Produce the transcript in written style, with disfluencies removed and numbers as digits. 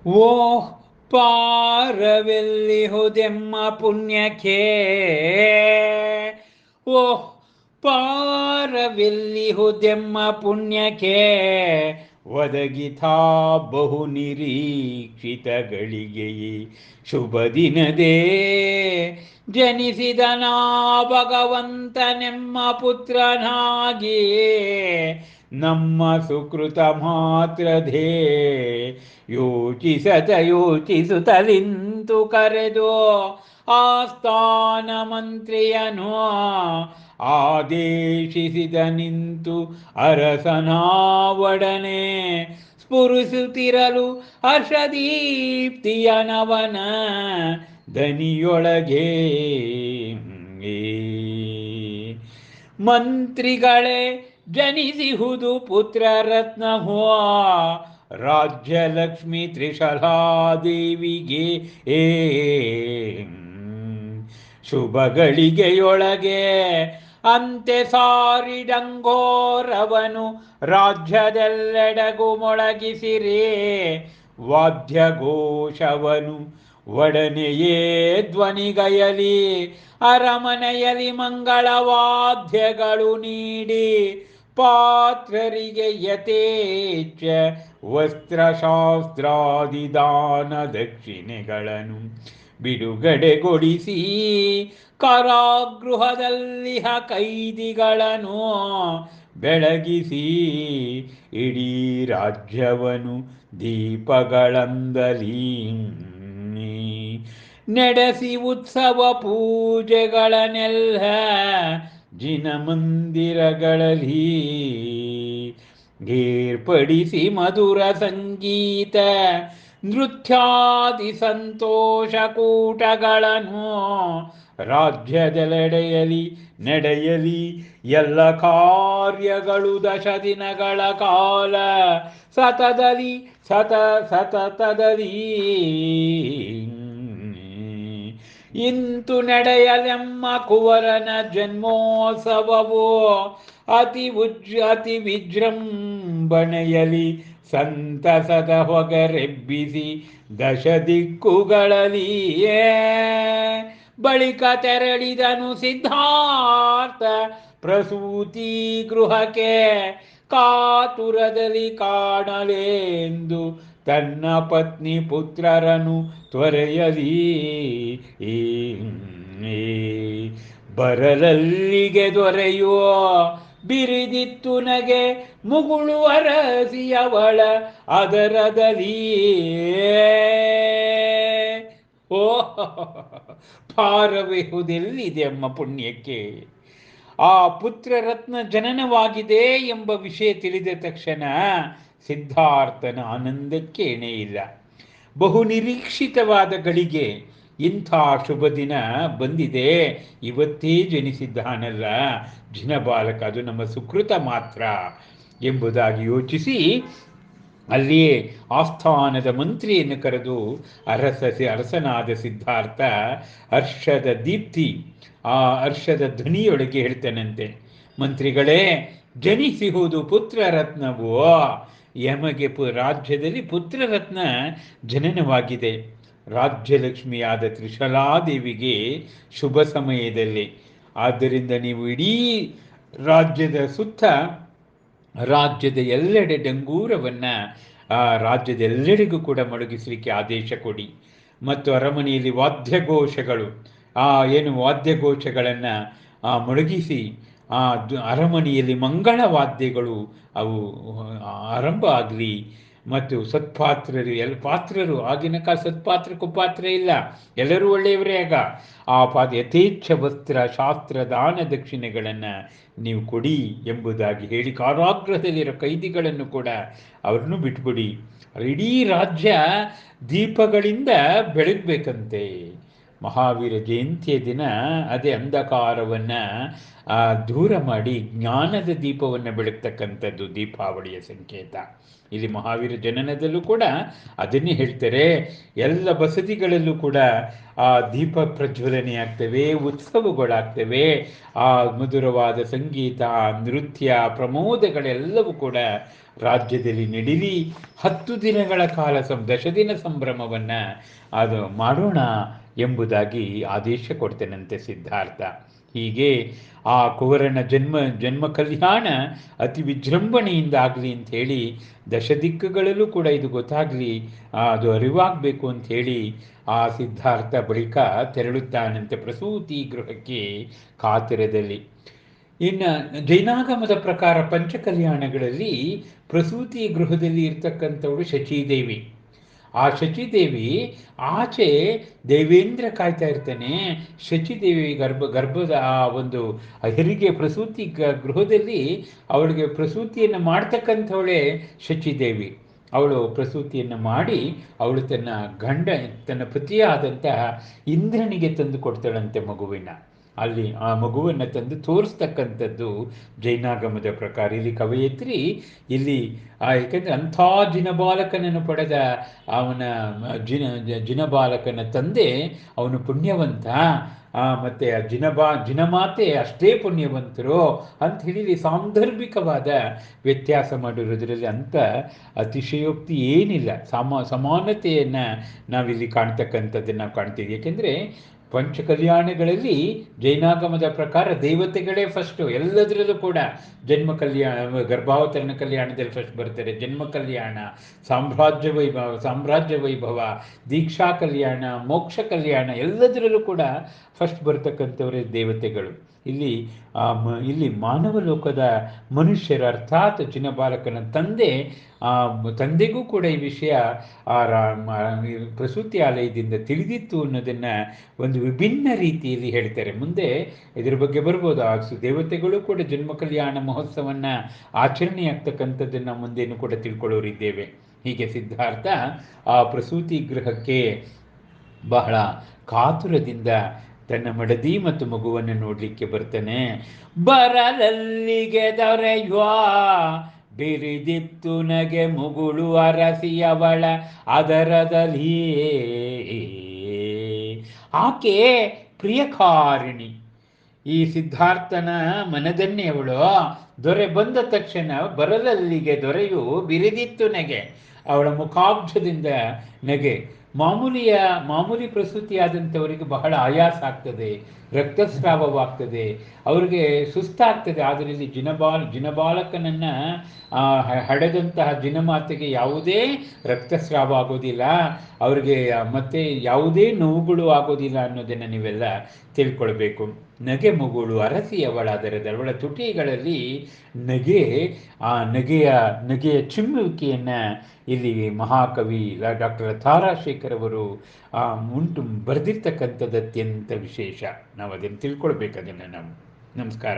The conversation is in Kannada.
ಓ ಪಾರವೆಲ್ಲಿಹುದೆಮ್ಮ ಪುಣ್ಯಕ್ಕೆ, ಓ ಪಾರವೆಲ್ಲಿಹುದೆಮ್ಮ ಪುಣ್ಯಕ್ಕೆ, ಒದಗಿತಾ ಬಹು ನಿರೀಕ್ಷಿತಗಳಿಗೆಯೇ ಶುಭ ದಿನದೇ ಜನಿಸಿದನಾ ಭಗವಂತನೆಮ್ಮ ಪುತ್ರನಾಗಿ. ನಮ್ಮ ಸುಕೃತ ಮಾತ್ರದೇ ಯೋಚಿಸುತ್ತಲಿಂತು ಕರೆದು ಆಸ್ಥಾನ ಮಂತ್ರಿಯನು ಆದೇಶಿಸಿದ ನಿಂತು ಅರಸನ ಒಡನೆ ಸ್ಫುರಿಸುತ್ತಿರಲು ಹರ್ಷದೀಪ್ತಿಯ ನವನ ದನಿಯೊಳಗೆ. ಮಂತ್ರಿಗಳೇ ಜನಿಸಿಹುದು ಪುತ್ರ ರತ್ನವೋ ರಾಜ್ಯಲಕ್ಷ್ಮಿ ತ್ರಿಶಲಾದೇವಿಗೆ. ಏ ಶುಭಗಳಿಗೆಯೊಳಗೆ ಅಂತೆ ಸಾರಿಡಂಗೋರವನು ರಾಜ್ಯದೆಲ್ಲೆಡೆಗೂ ಮೊಳಗಿಸಿರೇ ವಾದ್ಯಘೋಷವನು ಒಡನೆಯೇ ಧ್ವನಿಗಯಲಿ ಅರಮನೆಯಲ್ಲಿ ಮಂಗಳವಾದ್ಯಗಳು ನೀಡಿ ಪಾತ್ರರಿಗೆ ಯಥೇಚ್ಛ ವಸ್ತ್ರಶಾಸ್ತ್ರಾದಿ ದಾನ ದಕ್ಷಿಣೆಗಳನ್ನು ಬಿಡುಗಡೆಗೊಳಿಸಿ ಕಾರಾಗೃಹದಲ್ಲಿಹ ಕೈದಿಗಳನ್ನು ಬೆಳಗಿಸಿ ಇಡೀ ರಾಜ್ಯವನು ದೀಪಗಳಂದಲಿ ನಡೆಸಿ ಉತ್ಸವ ಪೂಜೆಗಳನ್ನೆಲ್ಲ ಜಿನಮಂದಿರಗಳಲ್ಲಿ ಏರ್ಪಡಿಸಿ ಮಧುರ ಸಂಗೀತ ನೃತ್ಯಾದಿ ಸಂತೋಷ ಕೂಟಗಳನ್ನು ರಾಜ್ಯದೆಲ್ಲೆಡೆಯಲಿ ನಡೆಯಲಿ. ಎಲ್ಲ ಕಾರ್ಯಗಳು 10 ದಿನಗಳ ಕಾಲ ಸತತದಲ್ಲಿ ಇಂತು ನಡೆಯಲೆಮ್ಮ ಕುವರನ ಜನ್ಮೋತ್ಸವವು ಅತಿ ವಿಜೃಂಭಣೆಯಲಿ ಸಂತಸದ ಹೊಗರೆಬ್ಬಿಸಿ 10 ದಿಕ್ಕುಗಳಲ್ಲಿಯೇ. ಬಳಿಕ ತೆರಳಿದನು ಸಿದ್ಧಾರ್ಥ ಪ್ರಸೂತಿ ಗೃಹಕ್ಕೆ ಕಾತುರದಲ್ಲಿ ಕಾಣಲೆಂದು ತನ್ನ ಪತ್ನಿ ಪುತ್ರರನು ತ್ವರೆಯಲಿ. ಬರಲಲ್ಲಿಗೆ ದೊರೆಯುವ ಬಿರಿದಿತ್ತು ನಗೆ ಮುಗುಳು ಅರಸಿಯವಳ ಅದರದಲ್ಲಿ. ಓ ಪಾರವೆಹುದೆಲ್ಲಿದೆ ಅಮ್ಮ ಪುಣ್ಯಕ್ಕೆ. ಆ ಪುತ್ರರತ್ನ ಜನನವಾಗಿದೆ ಎಂಬ ವಿಷಯ ತಿಳಿದ ತಕ್ಷಣ ಸಿದ್ಧಾರ್ಥನ ಆನಂದಕ್ಕೆ ಎಣೆಯಿಲ್ಲ. ಬಹು ನಿರೀಕ್ಷಿತವಾದ ಗಳಿಗೆ ಇಂಥ ಶುಭ ದಿನ ಬಂದಿದೆ, ಇವತ್ತೇ ಜನಿಸಿದ್ದಾನಲ್ಲ ಜಿನಬಾಲಕ, ಅದು ನಮ್ಮ ಸುಕೃತ ಮಾತ್ರ ಎಂಬುದಾಗಿ ಯೋಚಿಸಿ ಅಲ್ಲಿಯೇ ಆಸ್ಥಾನದ ಮಂತ್ರಿಯನ್ನು ಕರೆದು ಅರಸನಾದ ಸಿದ್ಧಾರ್ಥ ಹರ್ಷದ ದೀಪ್ತಿ ಆ ಹರ್ಷದ ಧ್ವನಿಯೊಳಗೆ ಹೇಳ್ತಾನಂತೆ, ಮಂತ್ರಿಗಳೇ ಜನಿಸಿಹುದು ಪುತ್ರರತ್ನವು. ಯಮಗೆ ರಾಜ್ಯದಲ್ಲಿ ಪುತ್ರರತ್ನ ಜನನವಾಗಿದೆ. ರಾಜ್ಯಲಕ್ಷ್ಮಿಯಾದ ತ್ರಿಶಲಾದೇವಿಗೆ ಶುಭ ಸಮಯದಲ್ಲಿ. ಆದ್ದರಿಂದ ನೀವು ಇಡೀ ರಾಜ್ಯದ ಸುತ್ತ ರಾಜ್ಯದ ಎಲ್ಲೆಡೆ ಡಂಗೂರವನ್ನು ರಾಜ್ಯದ ಎಲ್ಲೆಡೆಗೂ ಕೂಡ ಮೊಳಗಿಸಲಿಕ್ಕೆ ಆದೇಶ ಕೊಡಿ. ಮತ್ತು ಅರಮನೆಯಲ್ಲಿ ವಾದ್ಯಘೋಷಗಳು ವಾದ್ಯಘೋಷಗಳನ್ನು ಮೊಳಗಿಸಿ ಅರಮನೆಯಲ್ಲಿ ಮಂಗಳ ವಾದ್ಯಗಳು ಅವು ಆರಂಭ ಆಗಲಿ. ಮತ್ತು ಪಾತ್ರರು ಆಗಿನ ಕಾಲ ಸತ್ಪಾತ್ರ ಕುಪಾತ್ರ ಇಲ್ಲ, ಎಲ್ಲರೂ ಒಳ್ಳೆಯವರೇ. ಆಗ ಯಥೇಚ್ಛ ವಸ್ತ್ರ ಶಾಸ್ತ್ರ ದಾನ ದಕ್ಷಿಣೆಗಳನ್ನು ನೀವು ಕೊಡಿ ಎಂಬುದಾಗಿ ಹೇಳಿ ಕಾರಾಗೃಹದಲ್ಲಿರೋ ಕೈದಿಗಳನ್ನು ಕೂಡ ಅವ್ರನ್ನೂ ಬಿಟ್ಬಿಡಿ. ಇಡೀ ರಾಜ್ಯ ದೀಪಗಳಿಂದ ಬೆಳಗಬೇಕಂತೆ. ಮಹಾವೀರ ಜಯಂತಿಯ ದಿನ ಅದೇ ಅಂಧಕಾರವನ್ನು ದೂರ ಮಾಡಿ ಜ್ಞಾನದ ದೀಪವನ್ನು ಬೆಳಗ್ತಕ್ಕಂಥದ್ದು ದೀಪಾವಳಿಯ ಸಂಕೇತ. ಇಲ್ಲಿ ಮಹಾವೀರ ಜನನದಲ್ಲೂ ಕೂಡ ಅದನ್ನೇ ಹೇಳ್ತಾರೆ. ಎಲ್ಲ ಬಸದಿಗಳಲ್ಲೂ ಕೂಡ ಆ ದೀಪ ಪ್ರಜ್ವಲನೆ ಆಗ್ತವೆ, ಉತ್ಸವಗಳಾಗ್ತವೆ, ಆ ಮಧುರವಾದ ಸಂಗೀತ, ನೃತ್ಯ, ಪ್ರಮೋದಗಳೆಲ್ಲವೂ ಕೂಡ ರಾಜ್ಯದಲ್ಲಿ ನಡೀಲಿ. 10 ದಿನಗಳ ಕಾಲ ದಶದಿನ ಸಂಭ್ರಮವನ್ನು ಅದು ಮಾಡೋಣ ಎಂಬುದಾಗಿ ಆದೇಶ ಕೊಡ್ತೇನಂತೆ ಸಿದ್ಧಾರ್ಥ. ಹೀಗೆ ಆ ಕುವರನ ಜನ್ಮ ಕಲ್ಯಾಣ ಅತಿ ವಿಜೃಂಭಣೆಯಿಂದ ಆಗಲಿ ಅಂಥೇಳಿ, ದಶದಿಕ್ಕುಗಳಲ್ಲೂ ಕೂಡ ಇದು ಗೊತ್ತಾಗಲಿ, ಅದು ಅರಿವಾಗಬೇಕು ಅಂಥೇಳಿ ಆ ಸಿದ್ಧಾರ್ಥ ಬಳಿಕ ತೆರಳುತ್ತಾನಂತೆ ಪ್ರಸೂತಿ ಗೃಹಕ್ಕೆ ಕಾತಿರದಲ್ಲಿ. ಇನ್ನು ಜೈನಾಗಮದ ಪ್ರಕಾರ ಪಂಚಕಲ್ಯಾಣಗಳಲ್ಲಿ ಪ್ರಸೂತಿ ಗೃಹದಲ್ಲಿ ಇರ್ತಕ್ಕಂಥವಳು ಶಚೀದೇವಿ. ಆ ಶಚಿದೇವಿ ಆಚೆ ದೇವೇಂದ್ರ ಕಾಯ್ತಾ ಇರ್ತಾನೆ. ಶಚಿದೇವಿ ಗರ್ಭದ ಆ ಒಂದು ಹೆರಿಗೆ ಪ್ರಸೂತಿ ಗೃಹದಲ್ಲಿ ಅವಳಿಗೆ ಪ್ರಸೂತಿಯನ್ನು ಮಾಡ್ತಕ್ಕಂಥವಳೇ ಶಚಿದೇವಿ. ಅವಳು ಪ್ರಸೂತಿಯನ್ನು ಮಾಡಿ ಅವಳು ತನ್ನ ಪತಿಯಾದಂತಹ ಇಂದ್ರನಿಗೆ ತಂದು ಕೊಡ್ತಾಳಂತೆ ಮಗುವಿನ. ಅಲ್ಲಿ ಆ ಮಗುವನ್ನು ತಂದು ತೋರಿಸ್ತಕ್ಕಂಥದ್ದು ಜೈನಾಗಮದ ಪ್ರಕಾರ. ಇಲ್ಲಿ ಕವಯತ್ರಿ ಇಲ್ಲಿ ಏಕೆಂದರೆ ಅಂಥ ಜಿನಬಾಲಕನನ್ನು ಪಡೆದ ಅವನ ಜಿನಬಾಲಕನ ತಂದೆ ಅವನು ಪುಣ್ಯವಂತ, ಮತ್ತು ಜಿನಮಾತೆ ಅಷ್ಟೇ ಪುಣ್ಯವಂತರು ಅಂತ ಹೇಳಿ ಸಾಂದರ್ಭಿಕವಾದ ವ್ಯತ್ಯಾಸ ಮಾಡಿರೋದ್ರಲ್ಲಿ ಅಂಥ ಅತಿಶಯೋಕ್ತಿ ಏನಿಲ್ಲ. ಸಮಾನತೆಯನ್ನು ನಾವಿಲ್ಲಿ ಕಾಣ್ತಕ್ಕಂಥದ್ದನ್ನು ನಾವು ಕಾಣ್ತೀವಿ. ಏಕೆಂದರೆ ಪಂಚಕಲ್ಯಾಣಗಳಲ್ಲಿ ಜೈನಾಗಮದ ಪ್ರಕಾರ ದೇವತೆಗಳೇ ಫಸ್ಟು ಎಲ್ಲದರಲ್ಲೂ ಕೂಡ. ಜನ್ಮ ಕಲ್ಯಾಣ, ಗರ್ಭಾವತರಣ ಕಲ್ಯಾಣದಲ್ಲಿ ಫಸ್ಟ್ ಬರ್ತಾರೆ ಜನ್ಮ ಕಲ್ಯಾಣ, ಸಾಮ್ರಾಜ್ಯ ವೈಭವ, ದೀಕ್ಷಾ ಕಲ್ಯಾಣ, ಮೋಕ್ಷ ಕಲ್ಯಾಣ, ಎಲ್ಲದರಲ್ಲೂ ಕೂಡ ಫಸ್ಟ್ ಬರ್ತಕ್ಕಂಥವರೇ ದೇವತೆಗಳು. ಇಲ್ಲಿ ಮಾನವ ಲೋಕದ ಮನುಷ್ಯರು ಅರ್ಥಾತ್ ಜಿನಬಾಲಕನ ತಂದೆಗೂ ಕೂಡ ಈ ವಿಷಯ ಪ್ರಸೂತಿ ಆಲಯದಿಂದ ತಿಳಿದಿತ್ತು ಅನ್ನೋದನ್ನು ಒಂದು ವಿಭಿನ್ನ ರೀತಿಯಲ್ಲಿ ಹೇಳ್ತಾರೆ. ಮುಂದೆ ಇದರ ಬಗ್ಗೆ ಬರ್ಬೋದು. ಆ ದೇವತೆಗಳು ಕೂಡ ಜನ್ಮ ಕಲ್ಯಾಣ ಮಹೋತ್ಸವವನ್ನು ಆಚರಣೆ ಆಗ್ತಕ್ಕಂಥದ್ದನ್ನು ಮುಂದೇನು ಕೂಡ ತಿಳ್ಕೊಳ್ಳೋರಿದ್ದೇವೆ. ಹೀಗೆ ಸಿದ್ಧಾರ್ಥ ಆ ಪ್ರಸೂತಿ ಗೃಹಕ್ಕೆ ಬಹಳ ಕಾತುರದಿಂದ ತನ್ನ ಮಡದಿ ಮತ್ತು ಮಗುವನ್ನು ನೋಡಲಿಕ್ಕೆ ಬರ್ತಾನೆ. ಬರಲಲ್ಲಿಗೆ ದೊರೆಯುವ ಬಿರಿದಿತ್ತು ನಗೆ ಮುಗುಳು ಅರಸಿಯವಳ ಅದರದಲ್ಲಿಯೇ ಆಕೆ ಪ್ರಿಯಕಾರಿಣಿ. ಈ ಸಿದ್ಧಾರ್ಥನ ಮನದನ್ನೇ ಅವಳು ದೊರೆ ಬಂದ ತಕ್ಷಣ ಬರಲಲ್ಲಿಗೆ ದೊರೆಯು ಬಿರಿದಿತ್ತು ನಗೆ, ಅವಳ ಮುಖಾಬ್ಜದಿಂದ ನಗೆ. ಮಾಮೂಲಿ ಪ್ರಸೂತಿ ಆದಂಥವರಿಗೆ ಬಹಳ ಆಯಾಸ ಆಗ್ತದೆ, ರಕ್ತಸ್ರಾವವಾಗ್ತದೆ, ಅವರಿಗೆ ಸುಸ್ತಾಗ್ತದೆ. ಆದರೆ ಇಲ್ಲಿ ಜಿನಬಾಲಕನನ್ನು ಹಡೆದಂತಹ ಜಿನಮಾತೆಗೆ ಯಾವುದೇ ರಕ್ತಸ್ರಾವ ಆಗೋದಿಲ್ಲ, ಅವರಿಗೆ ಮತ್ತೆ ಯಾವುದೇ ನೋವುಗಳು ಆಗೋದಿಲ್ಲ ಅನ್ನೋದನ್ನು ನೀವೆಲ್ಲ ತಿಳ್ಕೊಳ್ಬೇಕು. ನಗೆ ಮುಗುಳು ಅರಸಿಯವಳಾದರದ ಅವಳ ತುಟಿಗಳಲ್ಲಿ ಆ ನಗೆಯ ಚಿಮ್ಮುವಿಕೆಯನ್ನು ಇಲ್ಲಿ ಮಹಾಕವಿ ಡಾಕ್ಟರ್ ತಾರಾಶೇಖರ್ ಅವರು ಬರೆದಿರ್ತಕ್ಕಂಥದ್ದು ಅತ್ಯಂತ ವಿಶೇಷ. ನಾವು ಅದನ್ನು ತಿಳ್ಕೊಳ್ಬೇಕು, ಅದನ್ನು ನಾವು. ನಮಸ್ಕಾರ.